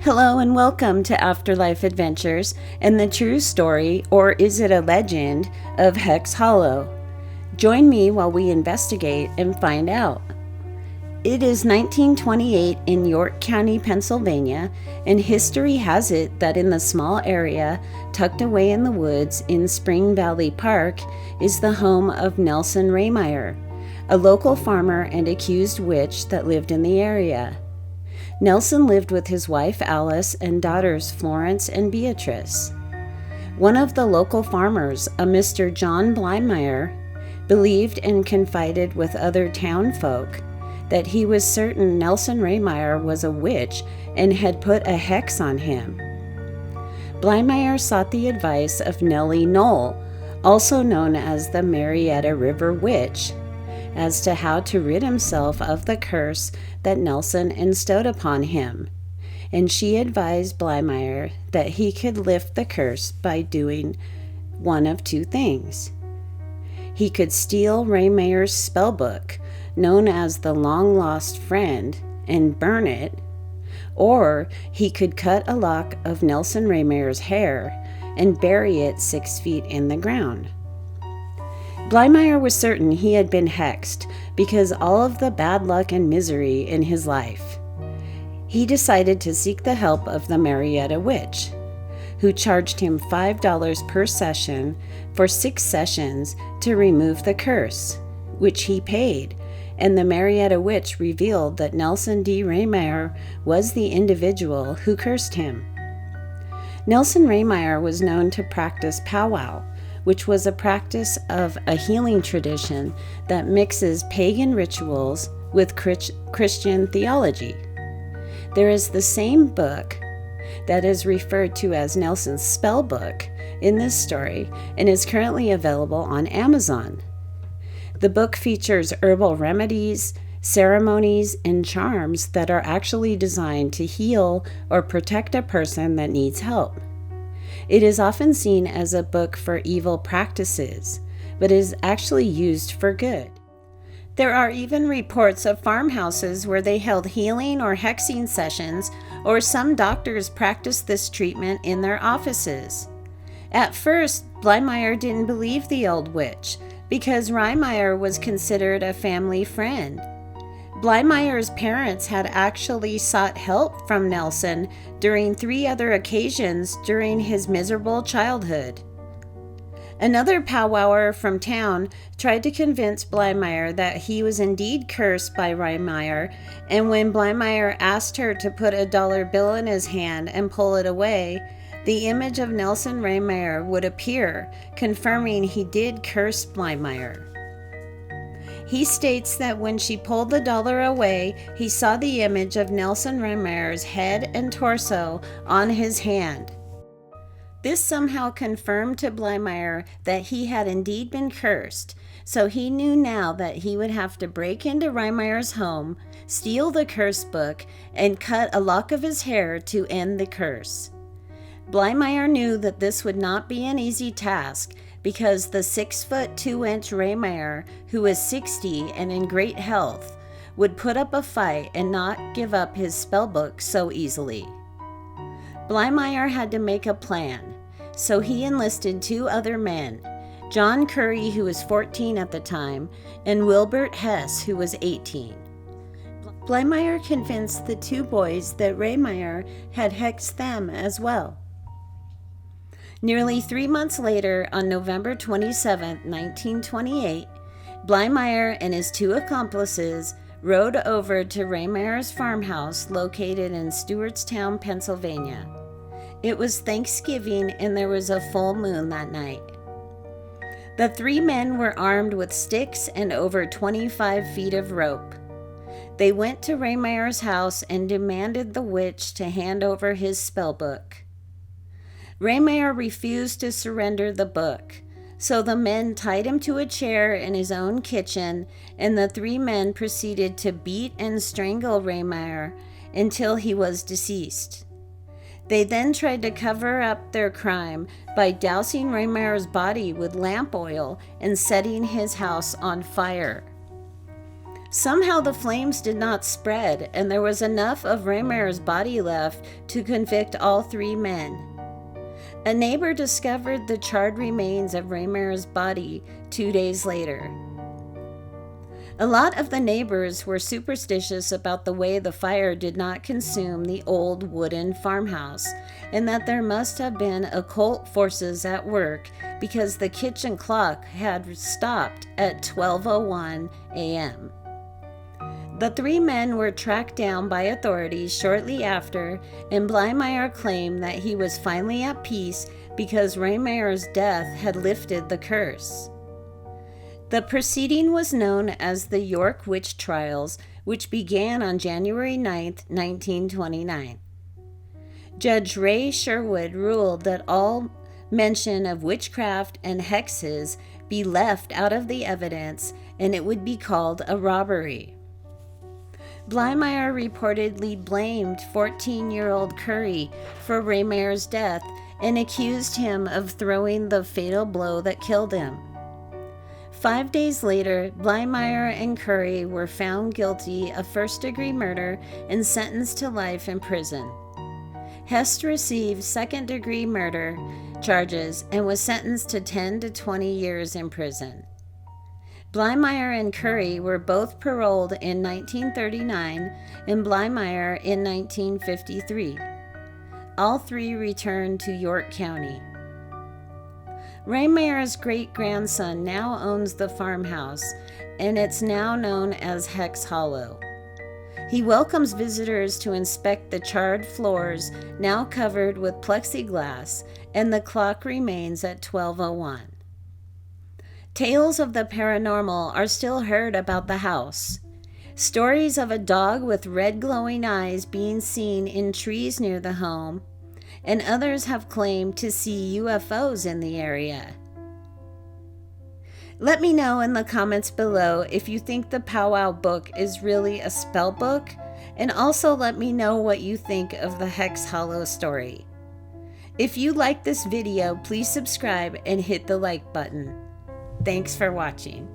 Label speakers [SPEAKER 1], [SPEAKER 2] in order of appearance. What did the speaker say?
[SPEAKER 1] Hello and welcome to Afterlife Adventures and the true story, or is it a legend, of Hex Hollow. Join me while we investigate and find out. It is 1928 in York County, Pennsylvania, and history has it that in the small area tucked away in the woods in Spring Valley Park is the home of Nelson Rehmeyer, a local farmer and accused witch that lived in the area. Nelson lived with his wife Alice and daughters Florence and Beatrice. One of the local farmers, a Mr. John Blymeyer, believed and confided with other town folk that he was certain Nelson Rehmeyer was a witch and had put a hex on him. Blymeyer sought the advice of Nellie Knoll, also known as the Marietta River Witch, as to how to rid himself of the curse that Nelson bestowed upon him, and she advised Blymeyer that he could lift the curse by doing one of two things. He could steal Rehmeyer's spellbook, known as the Long Lost Friend, and burn it, or he could cut a lock of Nelson Rehmeyer's hair and bury it 6 feet in the ground. Blymeyer was certain he had been hexed because all of the bad luck and misery in his life. He decided to seek the help of the Marietta Witch, who charged him $5 per session for 6 sessions to remove the curse, which he paid, and the Marietta Witch revealed that Nelson D. Rehmeyer was the individual who cursed him. Nelson Rehmeyer was known to practice Pow Wow, which was a practice of a healing tradition that mixes pagan rituals with Christian theology. There is the same book that is referred to as Nelson's spell book in this story and is currently available on Amazon. The book features herbal remedies, ceremonies, and charms that are actually designed to heal or protect a person that needs help. It is often seen as a book for evil practices, but is actually used for good. There are even reports of farmhouses where they held healing or hexing sessions, or some doctors practiced this treatment in their offices. At first, Blymeyer didn't believe the old witch, because Rehmeyer was considered a family friend. Blymeyer's parents had actually sought help from Nelson during 3 other occasions during his miserable childhood. Another powwower from town tried to convince Blymeyer that he was indeed cursed by Rehmeyer, and when Blymeyer asked her to put a dollar bill in his hand and pull it away, the image of Nelson Rehmeyer would appear, confirming he did curse Blymeyer. He states that when she pulled the dollar away, he saw the image of Nelson Rehmeyer's head and torso on his hand. This somehow confirmed to Blymeyer that he had indeed been cursed, so he knew now that he would have to break into Rehmeyer's home, steal the curse book, and cut a lock of his hair to end the curse. Blymeyer knew that this would not be an easy task, because the 6'2" Rehmeyer, who was 60 and in great health, would put up a fight and not give up his spellbook so easily. Blymeyer had to make a plan, so he enlisted 2 other men, John Curry, who was 14 at the time, and Wilbert Hess, who was 18. Blymeyer convinced the 2 boys that Rehmeyer had hexed them as well. Nearly 3 months later, on November 27, 1928, Blymeyer and his 2 accomplices rode over to Rehmeyer's farmhouse located in Stewartstown, Pennsylvania. It was Thanksgiving and there was a full moon that night. The 3 men were armed with sticks and over 25 feet of rope. They went to Rehmeyer's house and demanded the witch to hand over his spellbook. Rehmeyer refused to surrender the book, so the men tied him to a chair in his own kitchen, and the 3 men proceeded to beat and strangle Rehmeyer until he was deceased. They then tried to cover up their crime by dousing Rehmeyer's body with lamp oil and setting his house on fire. Somehow the flames did not spread, and there was enough of Rehmeyer's body left to convict all 3 men. A neighbor discovered the charred remains of Rehmeyer's body 2 days later. A lot of the neighbors were superstitious about the way the fire did not consume the old wooden farmhouse, and that there must have been occult forces at work because the kitchen clock had stopped at 12:01 a.m. The 3 men were tracked down by authorities shortly after, and Rehmeyer claimed that he was finally at peace because Rehmeyer's death had lifted the curse. The proceeding was known as the York Witch Trials, which began on January 9, 1929. Judge Ray Sherwood ruled that all mention of witchcraft and hexes be left out of the evidence, and it would be called a robbery. Rehmeyer reportedly blamed 14-year-old Curry for Rehmeyer's death and accused him of throwing the fatal blow that killed him. 5 days later, Rehmeyer and Curry were found guilty of first-degree murder and sentenced to life in prison. Hest received second-degree murder charges and was sentenced to 10 to 20 years in prison. Rehmeyer and Curry were both paroled in 1939 and Rehmeyer in 1953. All 3 returned to York County. Rehmeyer's great-grandson now owns the farmhouse, and it's now known as Hex Hollow. He welcomes visitors to inspect the charred floors, now covered with plexiglass, and the clock remains at 12:01. Tales of the paranormal are still heard about the house. Stories of a dog with red glowing eyes being seen in trees near the home, and others have claimed to see UFOs in the area. Let me know in the comments below if you think the Pow Wow book is really a spell book, and also let me know what you think of the Hex Hollow story. If you like this video, please subscribe and hit the like button. Thanks for watching.